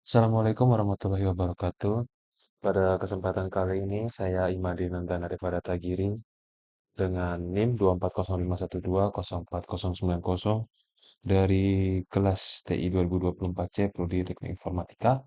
Assalamualaikum warahmatullahi wabarakatuh. Pada kesempatan kali ini, saya Imadi Nandana daripada Tagiri dengan NIM 24051204090 dari kelas TI 2024C Prodi Teknik Informatika.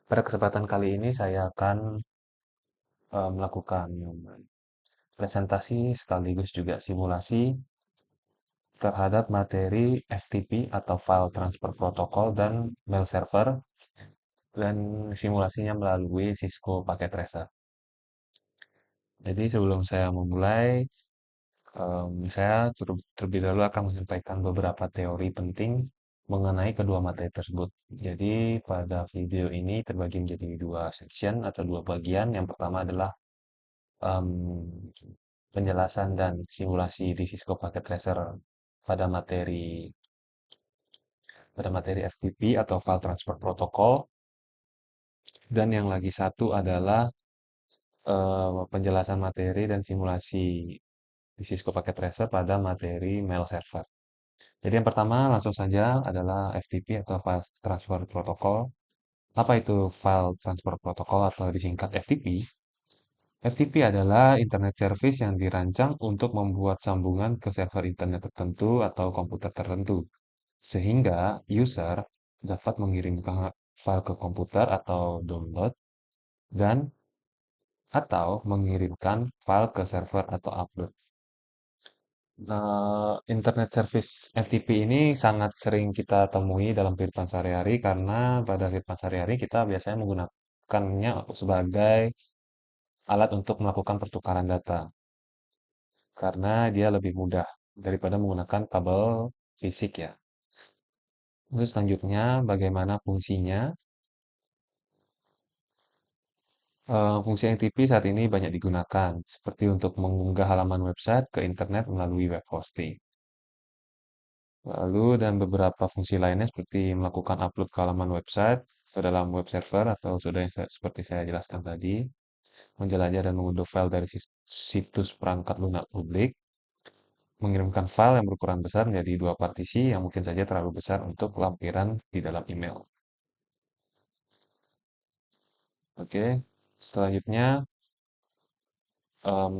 Pada kesempatan kali ini, saya akan melakukan presentasi sekaligus juga simulasi terhadap materi FTP atau File Transfer Protocol dan Mail Server dan simulasinya melalui Cisco Packet Tracer. Jadi sebelum saya memulai, saya terlebih dahulu akan menyampaikan beberapa teori penting mengenai kedua materi tersebut. Jadi pada video ini terbagi menjadi dua section atau dua bagian. Yang pertama adalah em, penjelasan dan simulasi di Cisco Packet Tracer pada materi FTP atau File Transfer Protocol. Dan yang lagi satu adalah penjelasan materi dan simulasi di Cisco Packet Tracer pada materi Mail Server. Jadi yang pertama langsung saja adalah FTP atau File Transfer Protocol. Apa itu File Transfer Protocol atau disingkat FTP? FTP adalah Internet Service yang dirancang untuk membuat sambungan ke server internet tertentu atau komputer tertentu, sehingga user dapat mengirimkan file ke komputer atau download dan atau mengirimkan file ke server atau upload. Internet service FTP ini sangat sering kita temui dalam kehidupan sehari-hari karena pada kehidupan sehari-hari kita biasanya menggunakannya sebagai alat untuk melakukan pertukaran data karena dia lebih mudah daripada menggunakan kabel fisik ya. Terus selanjutnya bagaimana fungsinya? Fungsi FTP saat ini banyak digunakan seperti untuk mengunggah halaman website ke internet melalui web hosting. Lalu dan beberapa fungsi lainnya seperti melakukan upload ke halaman website ke dalam web server atau sudah yang seperti saya jelaskan tadi, menjelajah dan mengunduh file dari situs perangkat lunak publik, mengirimkan file yang berukuran besar menjadi dua partisi yang mungkin saja terlalu besar untuk lampiran di dalam email. Oke, selanjutnya em,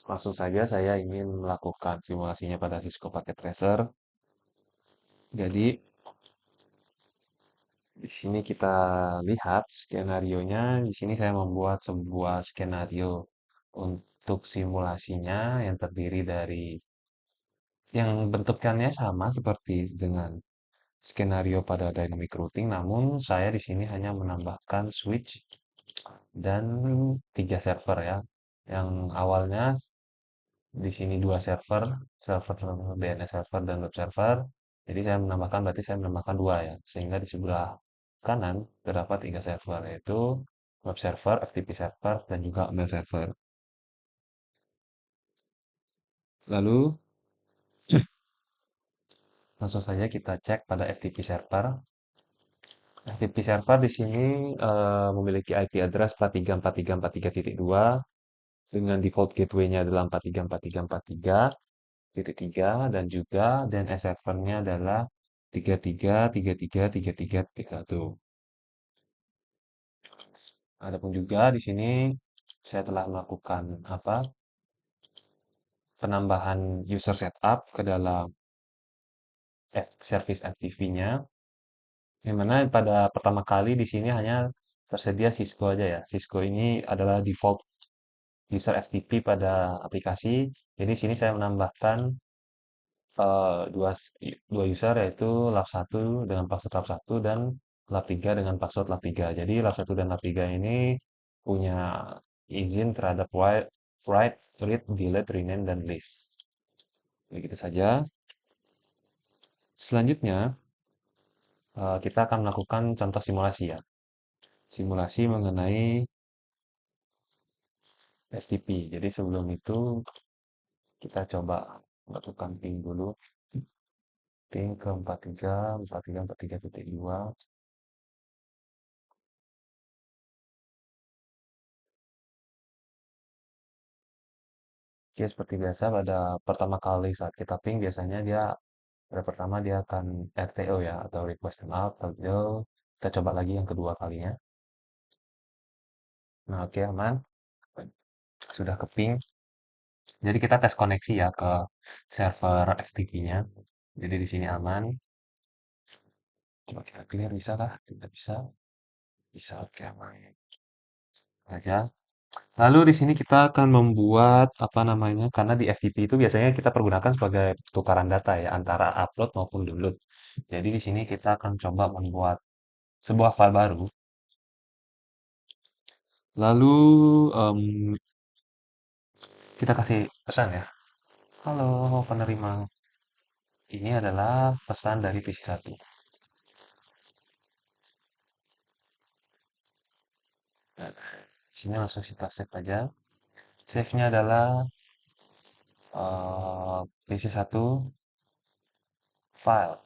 langsung saja saya ingin melakukan simulasinya pada Cisco Packet Tracer. Jadi di sini kita lihat skenarionya. Di sini saya membuat sebuah skenario untuk simulasinya yang terdiri dari yang bentukannya sama seperti dengan skenario pada dynamic routing, namun saya di sini hanya menambahkan switch dan tiga server ya. Yang awalnya di sini dua server, server DNS server dan web server. Jadi saya menambahkan berarti saya menambahkan dua ya, sehingga di sebelah kanan terdapat tiga server yaitu web server, FTP server, dan juga mail server. Lalu langsung saja kita cek pada FTP server. FTP server di sini memiliki IP address 434343.2 dengan default gateway-nya adalah 434343.3 dan juga DNS servernya adalah 333333.1. Adapun juga di sini saya telah melakukan penambahan user setup ke dalam service FTP-nya, di mana pada pertama kali di sini hanya tersedia Cisco aja ya. Cisco ini adalah default user FTP pada aplikasi. Jadi di sini saya menambahkan dua user yaitu lab 1 dengan password lab 1 dan lab 3 dengan password lab 3. Jadi lab 1 dan lab 3 ini punya izin terhadap write, read, delete, rename, dan list. Begitu saja. Selanjutnya, kita akan melakukan contoh simulasi ya. Simulasi mengenai FTP. Jadi sebelum itu kita coba lakukan ping dulu. Ping ke 434343.2. Oke, seperti biasa pada pertama kali saat kita ping biasanya pada pertama dia akan RTO ya atau request time out, Kita coba lagi yang kedua kalinya. Nah, oke, aman. Sudah ke ping. Jadi kita tes koneksi ya ke server FTP-nya. Jadi di sini aman. Coba kita clear bisa kah? Tidak bisa. Bisa, oke aman. Aja. Lalu di sini kita akan membuat apa namanya? Karena di FTP itu biasanya kita pergunakan sebagai tukaran data ya antara upload maupun download. Jadi di sini kita akan coba membuat sebuah file baru. Lalu em, kita kasih pesan ya. Halo penerima, ini adalah pesan dari PC1. Nah, di sini langsung kita save aja. Save-nya adalah PC1 file,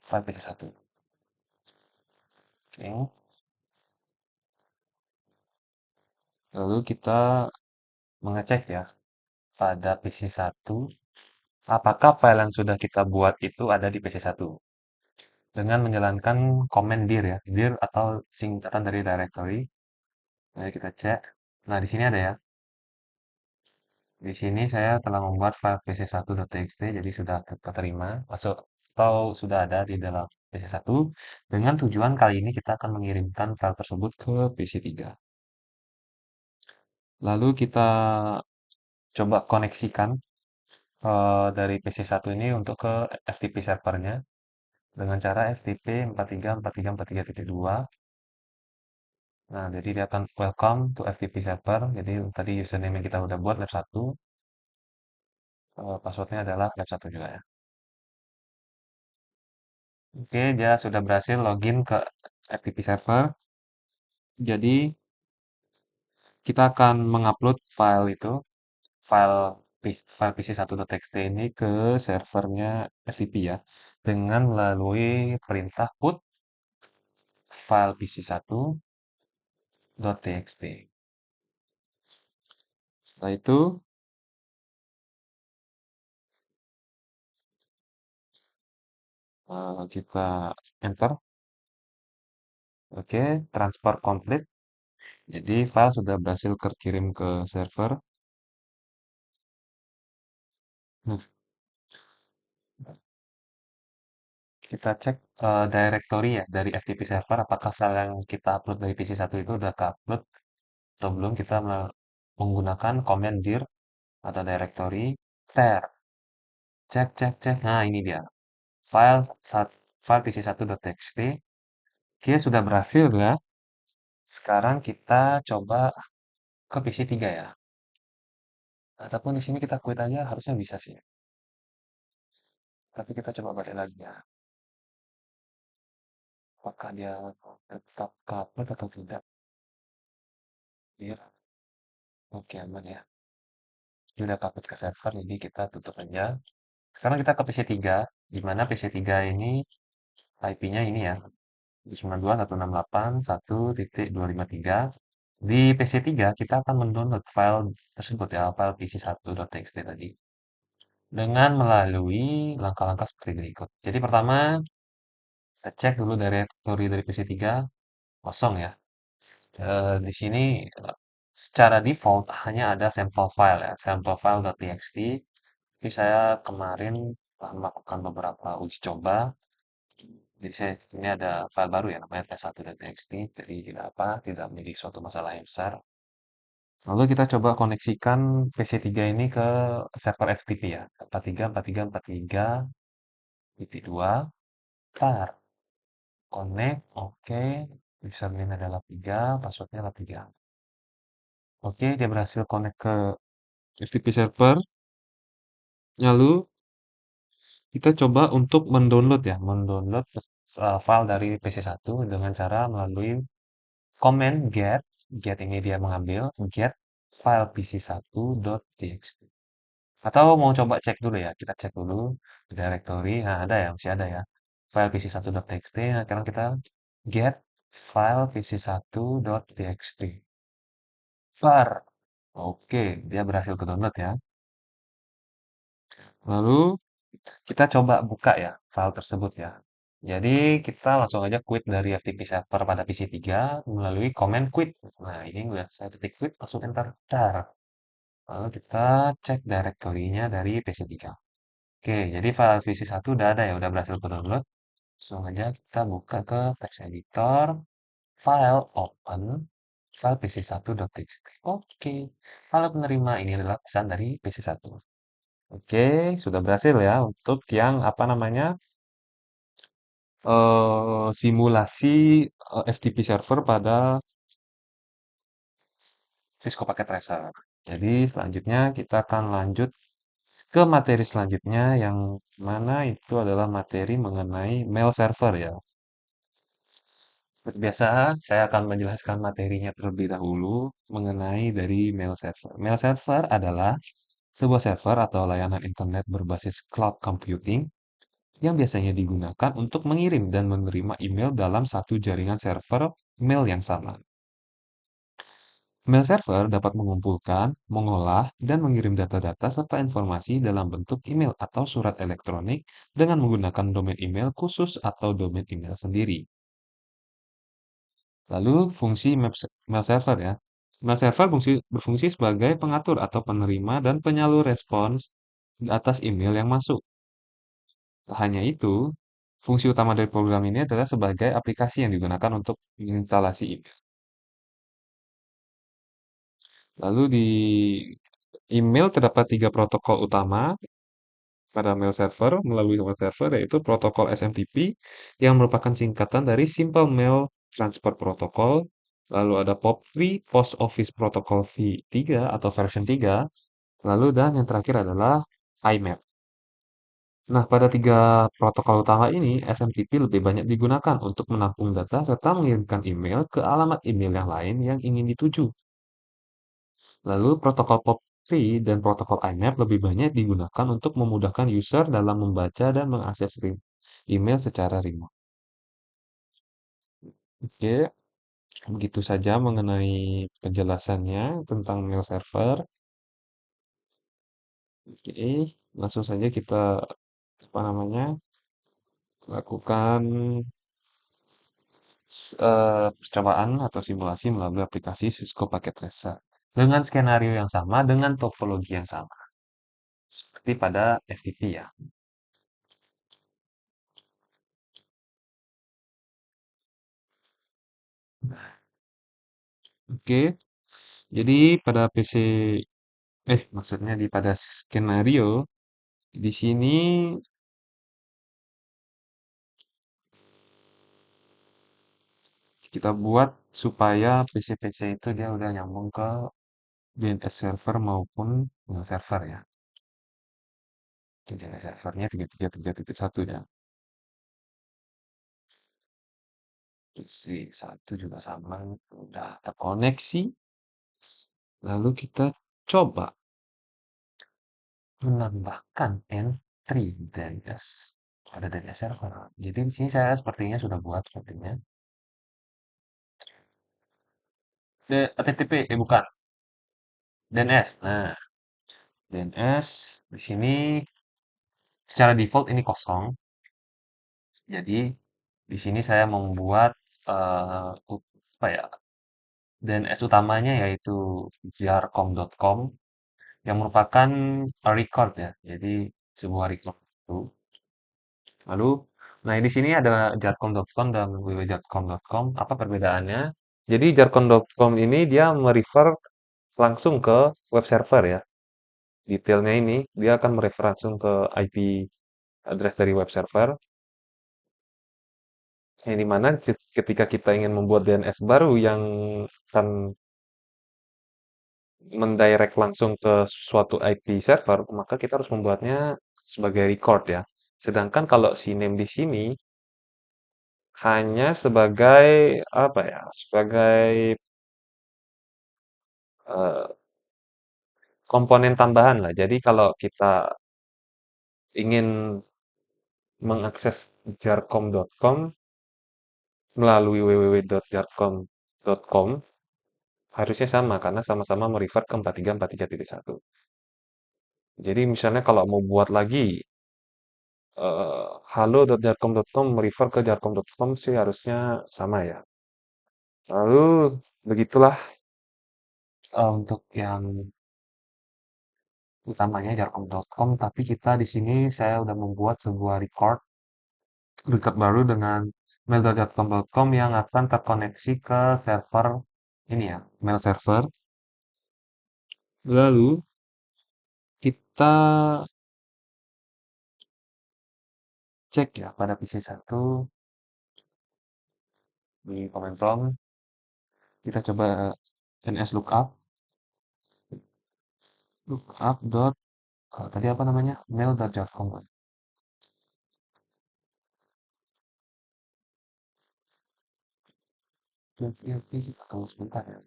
file PC1. Oke. Lalu kita mengecek ya pada PC1 apakah file yang sudah kita buat itu ada di PC1 dengan menjalankan command dir ya, dir atau singkatan dari directory. Mari kita cek. Nah, di sini ada ya. Di sini saya telah membuat file pc1.txt, jadi sudah keterima, masuk atau sudah ada di dalam PC1. Dengan tujuan kali ini kita akan mengirimkan file tersebut ke PC3. Lalu kita coba koneksikan dari PC1 ini untuk ke FTP servernya dengan cara FTP 434343.2. Nah, jadi dia akan welcome to FTP server. Jadi tadi username yang kita udah buat lab1, passwordnya adalah lab1 juga ya. Oke, dia sudah berhasil login ke FTP server. Jadi kita akan mengupload file itu, file file pc1.txt ini ke servernya FTP ya, dengan melalui perintah put file pc1.txt. Setelah itu kita enter. Oke, transfer complete. Jadi file sudah berhasil terkirim ke server. Nah, kita cek directory ya dari FTP server apakah file yang kita upload dari PC1 itu udah ke-upload atau belum. Kita menggunakan command dir atau directory ter. Cek cek cek. Nah, ini dia. File file pc1.txt. Oke, sudah berhasil ya. Sekarang kita coba ke PC3 ya. Ataupun di sini kita quit aja harusnya bisa sih. Tapi kita coba balik lagi ya. Apakah dia tetap ke-upload atau tidak? Dir. Oke, aman ya. Ini udah ke-upload ke server, jadi kita tutup aja. Sekarang kita ke PC3, di mana PC3 ini IP-nya ini ya, 192.168.1.253. Di PC3 kita akan mendownload file tersebut ya, file pc1.txt tadi. Dengan melalui langkah-langkah seperti berikut. Jadi pertama, kita cek dulu directory dari PC3, kosong ya. Di sini secara default hanya ada sampel file ya, sampel file.txt. Tapi saya kemarin telah melakukan beberapa uji coba. Jadi ini ada file baru ya namanya test1.txt. Jadi tidak menjadi suatu masalah yang besar. Lalu kita coba koneksikan PC3 ini ke server FTP ya. 434343.2. Tar. Connect. Oke. Username adalah 3, passwordnya adalah 3. Oke, dia berhasil connect ke FTP server. Lalu kita coba untuk mendownload ya, mendownload file dari PC1 dengan cara melalui command get. Get ini dia mengambil get file pc1.txt. Atau mau coba cek dulu ya, kita cek dulu di directory. Nah, ada ya, masih ada ya. File pc1.txt. Nah, sekarang kita get file pc1.txt. Var. Oke, dia berhasil ke download ya. Lalu kita coba buka ya file tersebut ya. Jadi kita langsung aja quit dari FTP server pada PC3 melalui command quit. Nah, ini udah saya ketik quit, langsung enter. Dar. Lalu kita cek directory-nya dari PC3. Oke, jadi file PC1 udah ada ya, udah berhasil ke download. Langsung aja kita buka ke text editor, file open, file pc1.txt. Oke, file penerima ini adalah pesan dari PC1. Oke, sudah berhasil ya untuk yang apa namanya simulasi FTP server pada Cisco Packet Tracer. Jadi selanjutnya kita akan lanjut ke materi selanjutnya yang mana itu adalah materi mengenai mail server ya. Seperti biasa, saya akan menjelaskan materinya terlebih dahulu mengenai dari mail server. Mail server adalah sebuah server atau layanan internet berbasis cloud computing yang biasanya digunakan untuk mengirim dan menerima email dalam satu jaringan server mail yang sama. Mail server dapat mengumpulkan, mengolah, dan mengirim data-data serta informasi dalam bentuk email atau surat elektronik dengan menggunakan domain email khusus atau domain email sendiri. Lalu fungsi mail server ya. Mail server berfungsi sebagai pengatur atau penerima dan penyalur respons atas email yang masuk. Tak hanya itu, fungsi utama dari program ini adalah sebagai aplikasi yang digunakan untuk menginstalasi email. Lalu di email terdapat tiga protokol utama pada mail server melalui mail server yaitu protokol SMTP yang merupakan singkatan dari Simple Mail Transfer Protocol, lalu ada POP3 Post Office Protocol V3 atau version 3, lalu dan yang terakhir adalah IMAP. Nah, pada tiga protokol utama ini, SMTP lebih banyak digunakan untuk menampung data serta mengirimkan email ke alamat email yang lain yang ingin dituju. Lalu protokol POP3 dan protokol IMAP lebih banyak digunakan untuk memudahkan user dalam membaca dan mengakses email secara remote. Oke, begitu saja mengenai penjelasannya tentang mail server. Oke, langsung saja kita apa namanya lakukan percobaan atau simulasi melalui aplikasi Cisco Packet Tracer dengan skenario yang sama dengan topologi yang sama seperti pada FTP ya. Oke, jadi pada PC maksudnya pada skenario di sini kita buat supaya PC-PC itu dia udah nyambung ke DNS server maupun email server ya. Jadi DNS servernya 333.1 ya. PC1 juga sama, udah terkoneksi. Lalu kita coba menambahkan entry DNS pada DNS server. Jadi di sini saya sepertinya sudah buat sepertinya. HTTP, bukan, DNS. Nah, DNS di sini secara default ini kosong. Jadi di sini saya membuat apa ya DNS utamanya yaitu jarcom.com yang merupakan record ya. Jadi sebuah record itu. Lalu, nah di sini ada jarcom.com dan www.jarcom.com. Apa perbedaannya? Jadi jarcom.com ini dia merefer langsung ke web server ya. Detailnya ini dia akan merefer langsung ke IP address dari web server. Yang dimana ketika kita ingin membuat DNS baru yang akan mendirect langsung ke suatu IP server, maka kita harus membuatnya sebagai record ya. Sedangkan kalau si name di sini hanya sebagai apa ya? Sebagai eh, komponen tambahan lah. Jadi kalau kita ingin mengakses jarcom.com melalui www.jarcom.com harusnya sama karena sama-sama merefer ke 4343.1. Jadi misalnya kalau mau buat lagi halo.jarkom.com merefer ke jarkom.com sih harusnya sama ya. Lalu begitulah untuk yang utamanya jarkom.com, tapi kita di sini saya udah membuat sebuah record baru dengan mail.jarkom.com yang akan terkoneksi ke server ini ya, mail server. Lalu kita cek ya pada PC 1 di command prompt, kita coba ns lookup dot tadi apa namanya? Mail.jarkom. Oke, kita tunggu sebentar ya.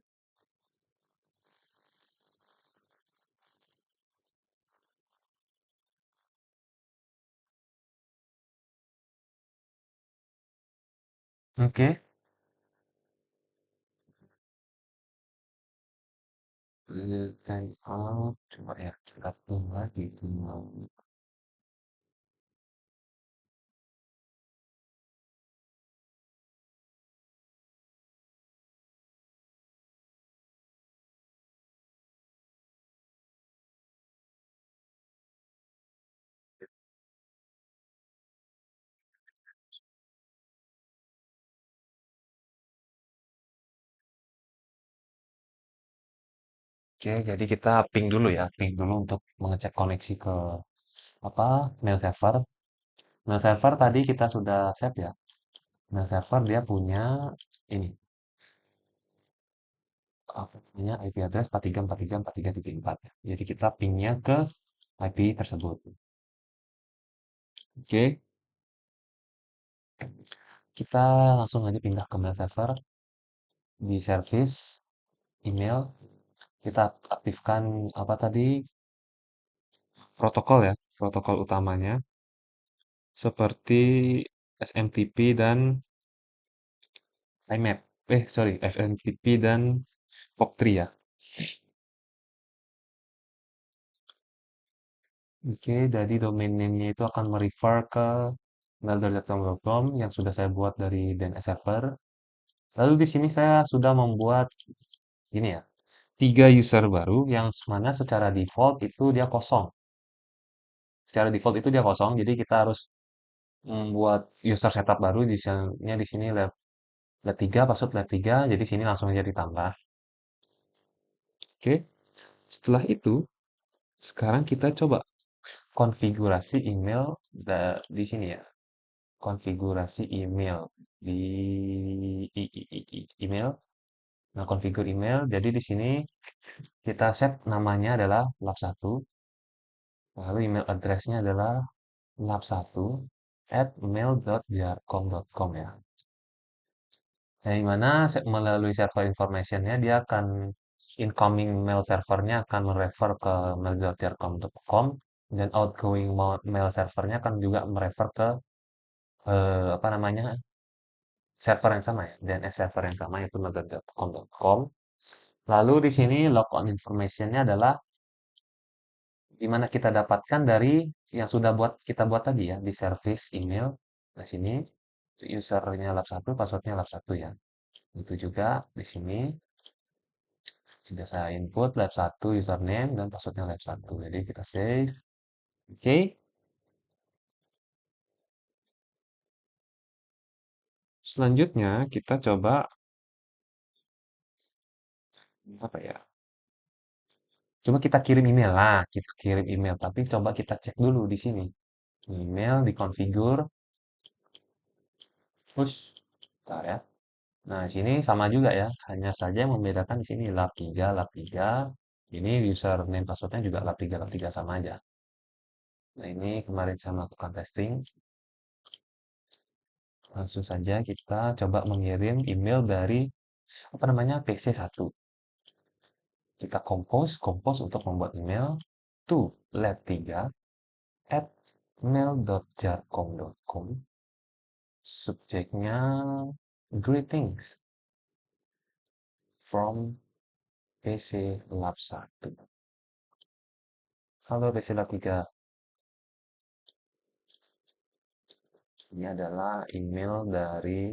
Oke, time out. Coba ya, kita tunggu lagi. Oke, jadi kita ping dulu ya, ping dulu untuk mengecek koneksi ke apa mail server. Mail server tadi kita sudah set ya. Mail server dia punya ini apa namanya IP address 434343.4 ya. Jadi kita pingnya ke IP tersebut. Oke, kita langsung aja pindah ke mail server di service email. Kita aktifkan apa tadi protokol ya, protokol utamanya seperti SMTP dan IMAP. Sorry, SMTP dan POP3 ya. Oke, jadi domain name-nya itu akan merefer ke mail.com yang sudah saya buat dari DNS server. Lalu di sini saya sudah membuat ini ya, 3 user baru yang mana secara default itu dia kosong. Secara default itu dia kosong, jadi kita harus membuat user setup baru di sini lab 3, password lab 3, jadi sini langsung aja ditambah. Oke, setelah itu sekarang kita coba konfigurasi email di sini ya. Konfigurasi email di email. Nah, konfigur email. Jadi di sini kita set namanya adalah lab1, lalu email address-nya adalah lab1@mail.jarkom.com ya. Dari mana melalui server information-nya dia akan incoming mail servernya akan merefer ke mail.jarkom.com dan outgoing mail servernya akan juga merefer ke apa namanya server yang sama ya, DNS server yang sama yaitu mail.jarkom.com. Lalu di sini logon information-nya adalah di mana kita dapatkan dari yang sudah kita buat tadi ya di service email. Nah, sini usernya lab1, passwordnya lab1 ya. Itu juga di sini sudah saya input lab1 username dan passwordnya lab1. Jadi kita save. Oke. Selanjutnya kita coba apa ya? Coba kita kirim email lah, kita kirim email. Tapi coba kita cek dulu di sini. Email dikonfigur. Push. Bentar ya. Nah, sini sama juga ya. Hanya saja yang membedakan di sini lab 3, lab 3. Ini username passwordnya juga lab 3 sama aja. Nah, ini kemarin saya melakukan testing. Langsung saja kita coba mengirim email dari apa namanya PC 1. Kita compose untuk membuat email to lab3 at mail.jarkom.com. Subjeknya greetings from PC Lab 1. Halo PC Lab 3. Ini adalah email dari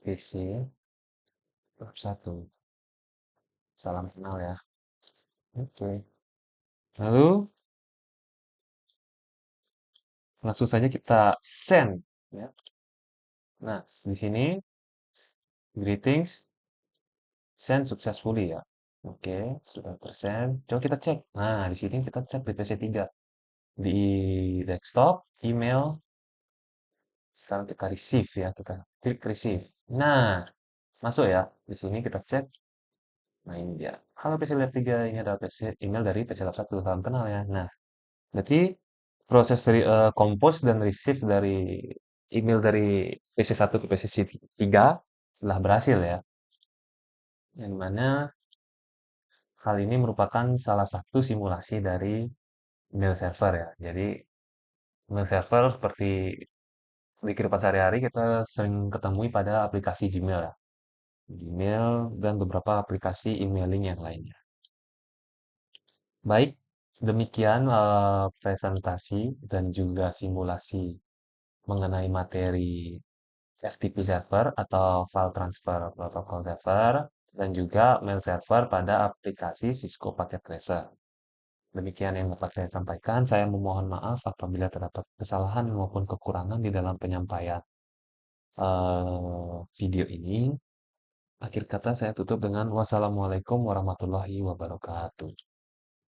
PC satu. Salam kenal ya. Oke. Lalu langsung saja kita send ya. Nah, di sini greetings send successfully ya. Oke, sudah tersend. Coba kita cek. Nah, di sini kita cek di PC3. Di desktop, email, sekarang kita receive ya, kita klik receive. Nah, masuk ya. Di sini kita cek. Nah, ini dia. Halo PC Lab 3, ini adalah email dari PC Lab 1, salam kenal ya. Nah, berarti proses dari compose dan receive dari email dari PC1 ke PC3 telah berhasil ya. Yang mana hal ini merupakan salah satu simulasi dari mail server ya. Jadi mail server seperti di kehidupan sehari-hari kita sering ketemui pada aplikasi Gmail ya. Gmail dan beberapa aplikasi emailing yang lainnya. Baik, demikian presentasi dan juga simulasi mengenai materi FTP server atau file transfer protocol server dan juga mail server pada aplikasi Cisco Packet Tracer. Demikian yang dapat saya sampaikan. Saya memohon maaf apabila terdapat kesalahan maupun kekurangan di dalam penyampaian video ini. Akhir kata saya tutup dengan wassalamualaikum warahmatullahi wabarakatuh.